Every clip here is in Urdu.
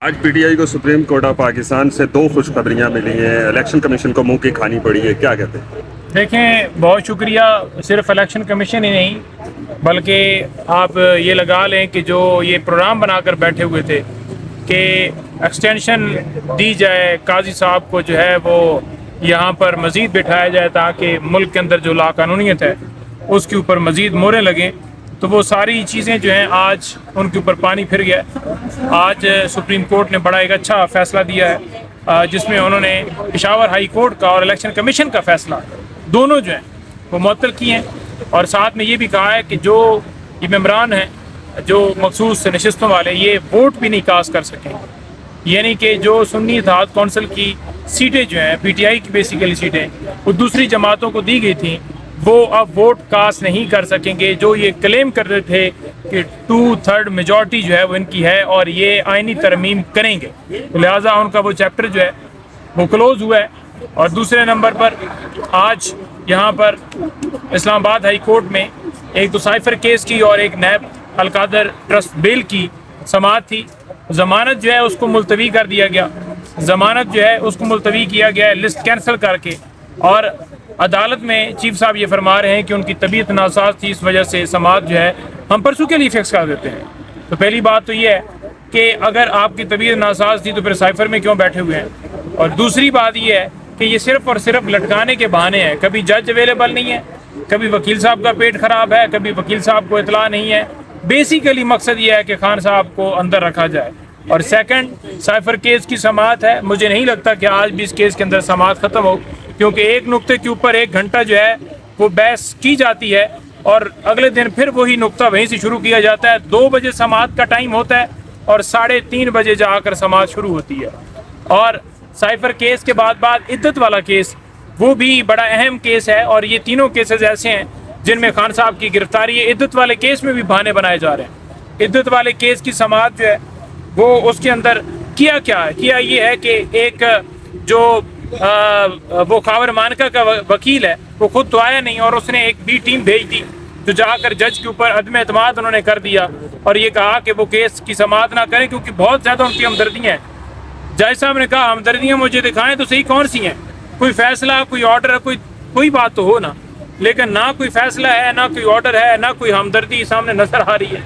آج پی ٹی آئی کو سپریم کورٹ آف پاکستان سے 2 خوشخبریاں ملی ہیں، الیکشن کمیشن کو منہ کی کھانی پڑی ہے، کیا کہتے ہیں؟ دیکھیں، بہت شکریہ. صرف الیکشن کمیشن ہی نہیں بلکہ آپ یہ لگا لیں کہ جو یہ پروگرام بنا کر بیٹھے ہوئے تھے کہ ایکسٹینشن دی جائے قاضی صاحب کو، جو ہے وہ یہاں پر مزید بٹھایا جائے تاکہ ملک کے اندر جو لا قانونیت ہے اس کے اوپر مزید مہریں لگیں، تو وہ ساری چیزیں جو ہیں آج ان کے اوپر پانی پھر گیا. آج سپریم کورٹ نے بڑا ایک اچھا فیصلہ دیا ہے جس میں انہوں نے پشاور ہائی کورٹ کا اور الیکشن کمیشن کا فیصلہ دونوں جو ہیں وہ معطل کیے ہیں، اور ساتھ میں یہ بھی کہا ہے کہ جو یہ ممبران ہیں جو مخصوص نشستوں والے یہ ووٹ بھی نہیں کاسٹ کر سکیں، یعنی کہ جو سنی اتحاد کونسل کی سیٹیں جو ہیں پی ٹی آئی کی بیسیکلی سیٹیں وہ دوسری جماعتوں کو دی گئی تھیں، وہ اب ووٹ کاسٹ نہیں کر سکیں گے. جو یہ کلیم کر رہے تھے کہ 2/3 میجورٹی جو ہے وہ ان کی ہے اور یہ آئینی ترمیم کریں گے، لہٰذا ان کا وہ چیپٹر جو ہے وہ کلوز ہوا ہے. اور دوسرے نمبر پر آج یہاں پر اسلام آباد ہائی کورٹ میں ایک تو سائفر کیس کی اور ایک نیب القادر ٹرسٹ بیل کی سماعت تھی. ضمانت جو ہے اس کو ملتوی کر دیا گیا، ضمانت جو ہے اس کو ملتوی کیا گیا ہے لسٹ کینسل کر کے، اور عدالت میں چیف صاحب یہ فرما رہے ہیں کہ ان کی طبیعت ناساز تھی، اس وجہ سے سماعت جو ہے ہم پرسوں کے لیے فکس کر دیتے ہیں. تو پہلی بات تو یہ ہے کہ اگر آپ کی طبیعت ناساز تھی تو پھر سائفر میں کیوں بیٹھے ہوئے ہیں، اور دوسری بات یہ ہے کہ یہ صرف اور صرف لٹکانے کے بہانے ہیں. کبھی جج اویلیبل نہیں ہے، کبھی وکیل صاحب کا پیٹ خراب ہے، کبھی وکیل صاحب کو اطلاع نہیں ہے. بیسیکلی مقصد یہ ہے کہ خان صاحب کو اندر رکھا جائے. اور سیکنڈ، سائفر کیس کی سماعت ہے، مجھے نہیں لگتا کہ آج بھی اس کیس کے اندر سماعت ختم ہو، کیونکہ ایک نقطے کے اوپر 1 گھنٹہ جو ہے وہ بحث کی جاتی ہے اور اگلے دن پھر وہی نقطہ وہیں سے شروع کیا جاتا ہے. 2 بجے سماعت کا ٹائم ہوتا ہے اور 3:30 بجے جا کر سماعت شروع ہوتی ہے. اور سائفر کیس کے بعد عدت والا کیس وہ بھی بڑا اہم کیس ہے، اور یہ تینوں کیسز ایسے ہیں جن میں خان صاحب کی گرفتاری ہے. عدت والے کیس میں بھی بہانے بنائے جا رہے ہیں. عدت والے کیس کی سماعت جو ہے وہ اس کے اندر کیا یہ ہے کہ ایک جو وہ خاور مانکا کا وکیل ہے وہ خود تو آیا نہیں، اور اس نے ایک بی ٹیم بھیج دی جو جا کر جج کے اوپر عدم اعتماد انہوں نے کر دیا اور یہ کہا کہ وہ کیس کی سماعت نہ کریں کیونکہ بہت زیادہ ان کی ہمدردیاں ہیں. جج صاحب نے کہا ہمدردیاں مجھے دکھائیں تو صحیح کون سی ہیں، کوئی فیصلہ، کوئی آرڈر، کوئی بات تو ہو نا، لیکن نہ کوئی فیصلہ ہے، نہ کوئی آرڈر ہے، نہ کوئی ہمدردی سامنے نظر آ رہی ہے.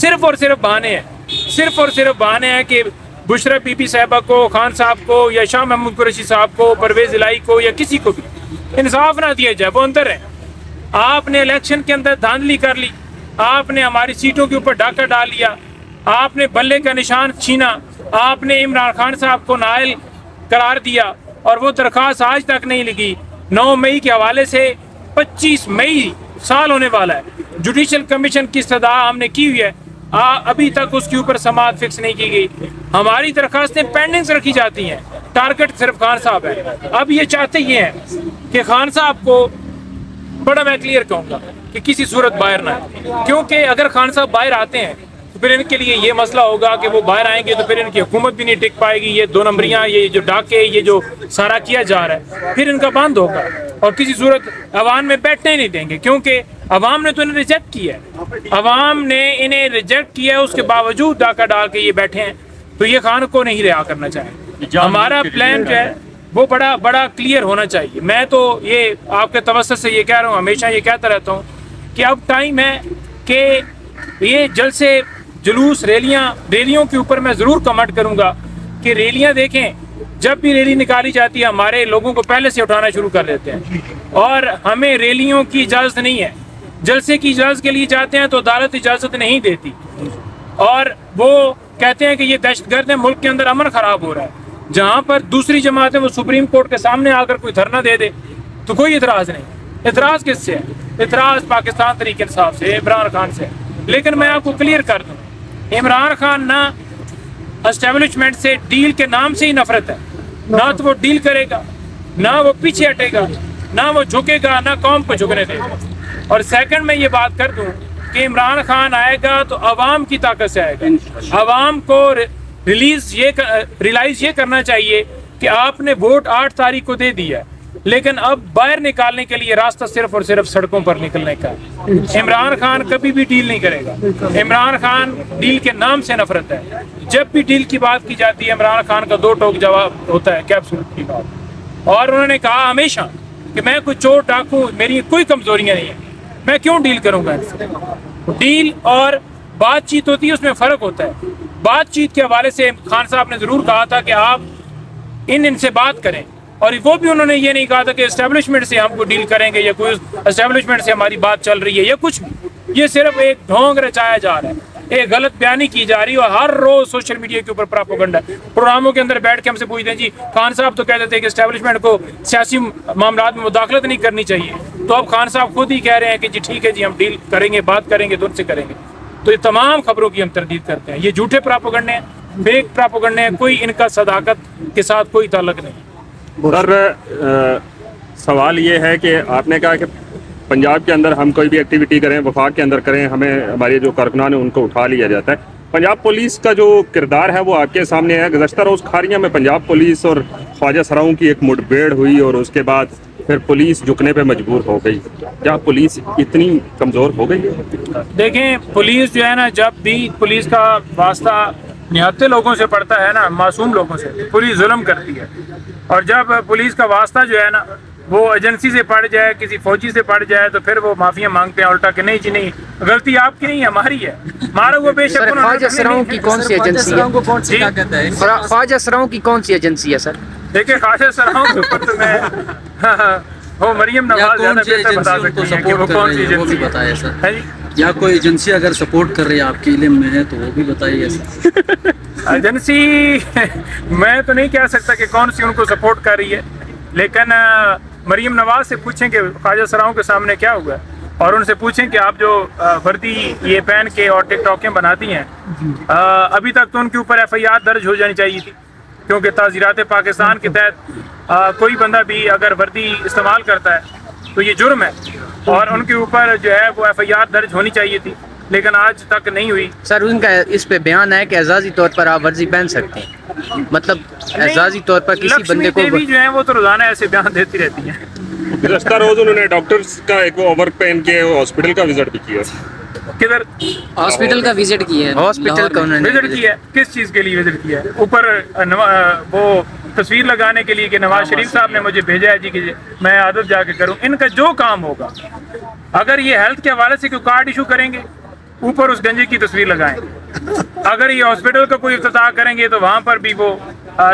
صرف اور صرف بہانے ہیں، صرف اور صرف بہانے ہیں کہ بشرا بی بی صاحبہ کو، خان صاحب کو، یا شاہ محمود قریشی صاحب کو، پرویز الہی کو، یا کسی کو بھی انصاف نہ دیا جائے. وہ اندر ہیں. آپ نے الیکشن کے اندر دھاندلی کر لی، آپ نے ہماری سیٹوں کے اوپر ڈاکہ ڈال لیا، آپ نے بلے کا نشان چھینا، آپ نے عمران خان صاحب کو نائل قرار دیا اور وہ درخواست آج تک نہیں لگی. 9 مئی کے حوالے سے 25 مئی سال ہونے والا ہے. جوڈیشل کمیشن کی استدعا ہم نے کی ہوئی ہے، ابھی تک اس کے اوپر سماعت فکس نہیں کی گئی. ہماری درخواستیں پینڈنگ رکھی جاتی ہیں، ٹارگٹ صرف خان صاحب ہے. اب یہ چاہتے یہ ہیں کہ خان صاحب کو بڑا میں کلیئر کہوں گا کہ کسی صورت باہر نہ آئے، کیونکہ اگر خان صاحب باہر آتے ہیں تو پھر ان کے لیے یہ مسئلہ ہوگا کہ وہ باہر آئیں گے تو پھر ان کی حکومت بھی نہیں ٹک پائے گی. یہ 2 نمبریاں، یہ جو ڈاکے، یہ جو سارا کیا جا رہا ہے پھر ان کا بند ہوگا، اور کسی صورت عوام میں بیٹھنے نہیں دیں گے، کیونکہ عوام نے تو انہیں ریجیکٹ کیا ہے. عوام نے انہیں ریجیکٹ کیا ہے، اس کے باوجود ڈاکہ ڈال کے یہ بیٹھے ہیں، تو یہ خان کو نہیں رہا کرنا چاہیے. ہمارا پلان جو ہے وہ بڑا کلیئر ہونا چاہیے. میں تو یہ آپ کے توسط سے یہ کہہ رہا ہوں، ہمیشہ یہ کہتا رہتا ہوں کہ اب ٹائم ہے کہ یہ جلسے، جلوس، ریلیوں کے اوپر میں ضرور کمنٹ کروں گا کہ ریلیاں دیکھیں، جب بھی ریلی نکالی جاتی ہے ہمارے لوگوں کو پہلے سے اٹھانا شروع کر دیتے ہیں، اور ہمیں ریلیوں کی اجازت نہیں ہے. جلسے کی اجازت کے لیے جاتے ہیں تو عدالت اجازت نہیں دیتی، اور وہ کہتے ہیں کہ یہ دہشت گرد ہے، ملک کے اندر امن خراب ہو رہا ہے. جہاں پر دوسری جماعتیں وہ سپریم کورٹ کے سامنے آ کر کوئی دھرنا دے دے تو کوئی اعتراض نہیں. اعتراض کس سے ہے؟ اعتراض پاکستان تحریک انصاف سے، عمران خان سے. لیکن میں آپ کو کلیئر کر دوں، عمران خان نہ اسٹیبلشمنٹ سے، ڈیل کے نام سے ہی نفرت ہے، نہ تو وہ ڈیل کرے گا، نہ وہ پیچھے ہٹے گا، نہ وہ جھکے گا، نہ قوم کو جھکنے دے گا. اور سیکنڈ میں یہ بات کر دوں کہ عمران خان آئے گا تو عوام کی طاقت سے آئے گا. عوام کو ریلائز یہ کرنا چاہیے کہ آپ نے ووٹ 8 تاریخ کو دے دیا ہے، لیکن اب باہر نکالنے کے لیے راستہ صرف اور صرف سڑکوں پر نکلنے کا ہے۔ عمران خان کبھی بھی ڈیل نہیں کرے گا۔ عمران خان ڈیل کے نام سے نفرت ہے۔ جب بھی ڈیل کی بات کی جاتی ہے عمران خان کا دو ٹوک جواب ہوتا ہے کیپسول کی بات، اور انہوں نے کہا ہمیشہ کہ میں کوئی چور ڈاکو، میری کوئی کمزوریاں نہیں ہیں، میں کیوں ڈیل کروں گا ان سے۔ ڈیل اور بات چیت ہوتی ہے، اس میں فرق ہوتا ہے۔ بات چیت کے حوالے سے خان صاحب نے ضرور کہا تھا کہ آپ ان سے بات کریں، اور وہ بھی انہوں نے یہ نہیں کہا تھا کہ اسٹیبلشمنٹ سے ہم کو ڈیل کریں گے یا کوئی اسٹیبلشمنٹ سے ہماری بات چل رہی ہے یا کچھ بھی۔ یہ صرف ایک ڈھونگ رچایا جا رہا ہے، ایک غلط بیانی کی جا رہی ہے، اور ہر روز سوشل میڈیا کے اوپر پراپیگنڈا ہے۔ پروگراموں کے اندر بیٹھ کے ہم سے پوچھتے ہیں جی خان صاحب تو کہتے تھے کہ اسٹیبلشمنٹ کو سیاسی معاملات میں مداخلت نہیں کرنی چاہیے، تو اب خان صاحب خود ہی کہہ رہے ہیں کہ جی ٹھیک ہے جی ہم ڈیل کریں گے، بات کریں گے تو ان سے کریں گے۔ تو یہ تمام خبروں کی ہم تردید کرتے ہیں، یہ جھوٹے پراپیگنڈے ہیں، فیک پراپیگنڈے ہیں، کوئی ان کا صداقت کے ساتھ کوئی تعلق نہیں۔ سر سوال یہ ہے کہ آپ نے کہا کہ پنجاب کے اندر ہم کوئی بھی ایکٹیویٹی کریں، وفاق کے اندر کریں، ہمیں ہمارے جو کارکنان ہیں ان کو اٹھا لیا جاتا ہے۔ پنجاب پولیس کا جو کردار ہے وہ آپ کے سامنے ہے۔ گزشتہ روز کھاریاں میں پنجاب پولیس اور خواجہ سراؤں کی ایک مٹبھیڑ ہوئی، اور اس کے بعد پھر پولیس جھکنے پہ مجبور ہو گئی۔ کیا پولیس اتنی کمزور ہو گئی ہے؟ دیکھیں پولیس جو ہے نا، جب بھی پولیس کا واسطہ نہتے لوگوں سے پڑتا ہے نا، معصوم لوگوں سے، پولیس ظلم کرتی ہے۔ اور جب پولیس کا واسطہ جو ہے نا وہ ایجنسی سے پڑ جائے، کسی فوجی سے پڑ جائے، تو پھر وہ معافیاں مانگتے ہیں الٹا کہ نہیں جی نہیں، غلطی آپ کی نہیں ہے، ہماری ہے، ہمارا وہ بے شک۔ خواجہ سراؤں کی کون سی ایجنسی ہے؟ خواجہ سراؤں کی کون سی ایجنسی ہے سر؟ دیکھیں خواجہ سراؤں کے اوپر تو میں وہ مریم نواز زیادہ بہتر بتا سکتی ہیں کہ وہ کون سی ایجنسی بتائے سر، ہے جی۔ یا کوئی ایجنسی اگر سپورٹ کر رہی ہے آپ کے علم میں ہے تو وہ بھی بتائیے سر۔ ایجنسی میں تو نہیں کہہ سکتا کہ کون سی ان کو سپورٹ کر رہی ہے، لیکن مریم نواز سے پوچھیں کہ خواجہ سراؤں کے سامنے کیا ہوا ہے، اور ان سے پوچھیں کہ آپ جو وردی یہ پہن کے اور ٹک ٹاکیں بناتی ہیں، ابھی تک تو ان کے اوپر ایف آئی آر درج ہو جانی چاہیے تھی، کیونکہ تعزیرات پاکستان کے تحت کوئی بندہ بھی اگر وردی استعمال کرتا ہے تو یہ جرم ہے، اور ان کے اوپر جو ہے وہ ایف آئی آر درج ہونی چاہیے تھی، لیکن آج تک نہیں ہوئی۔ سر ان کا اس پہ بیان ہے کہ اعزازی طور پر آپ ورزی پہن سکتے ہیں، مطلب اعزازی طور پر کسی بندے کو۔ لکشمی دیوی جو ہیں وہ تو روزانہ ایسے بیان دیتی رہتی ہیں۔ گزشتہ روز انہوں نے ڈاکٹرز کا ایک وہ اوور پہن کے ہاسپٹل کا وزٹ بھی کیا۔ کدھر ہاسپٹل کا وزٹ کیا ہے؟ ہاسپٹل کا انہوں نے وزٹ کیا ہے؟ کس چیز کے لیے وزٹ کیا ہے؟ اوپر وہ تصویر لگانے کے لیے کہ نواز شریف صاحب نے مجھے بھیجا ہے جی کہ میں عادت جا کے کروں۔ ان کا جو کام ہوگا، اگر یہ ہیلتھ کے حوالے سے کوئی کارڈ ایشو کریں گے، اوپر اس گنجے کی تصویر لگائیں گے۔ اگر یہ ہاسپٹل کا کوئی افتتاح کریں گے تو وہاں پر بھی وہ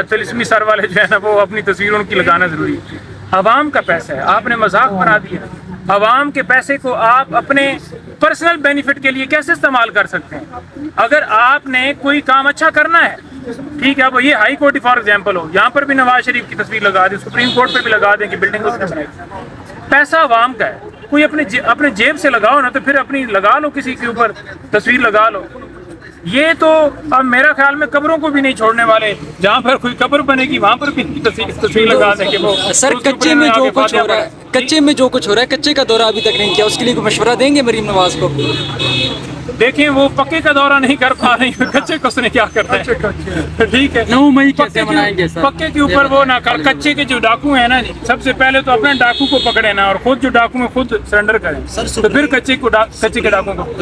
تلسمی سر والے جو ہے نا وہ اپنی تصویر ان کی لگانا ضروری ہے۔ عوام کا پیسہ ہے، آپ نے مذاق بنا دیا۔ عوام کے پیسے کو آپ اپنے پرسنل بینیفٹ کے لیے کیسے استعمال کر سکتے ہیں؟ اگر آپ نے کوئی کام اچھا کرنا ہے، ٹھیک ہے، اب یہ ہائی کورٹ فار ایگزامپل ہو، یہاں پر بھی نواز شریف کی تصویر لگا دیں، سپریم کورٹ پہ بھی لگا دیں کہ بلڈنگ اس نے بنائی۔ پیسہ عوام کا ہے، کوئی اپنے جیب سے لگاؤ نا، تو پھر اپنی لگا لو، کسی کے اوپر تصویر لگا لو۔ یہ تو اب میرا خیال میں قبروں کو بھی نہیں چھوڑنے والے، جہاں پر کوئی قبر بنے گی وہاں پر بھی تصویر لگا دیں کہ وہ سر کچے میں جو کچھ ہو رہا ہے، کچے کا دورہ ابھی تک نہیں کیا، اس کے لیے کوئی مشورہ دیں گے مریم نواز کو؟ دیکھیں وہ پکے کا دورہ نہیں کر پا رہی، کچے کو اس نے کیا کرنا ہے، ٹھیک ہے۔ 9 مئی کیسے منائیں گے سر؟ پکے کے اوپر وہ نہ کر، کچے کے جو ڈاکو ہیں نا، سب سے پہلے تو اپنے ڈاکو کو پکڑے نا، اور خود جو ڈاکو میں خود سرنڈر کریں، تو پھر کچے کے ڈاکو کو۔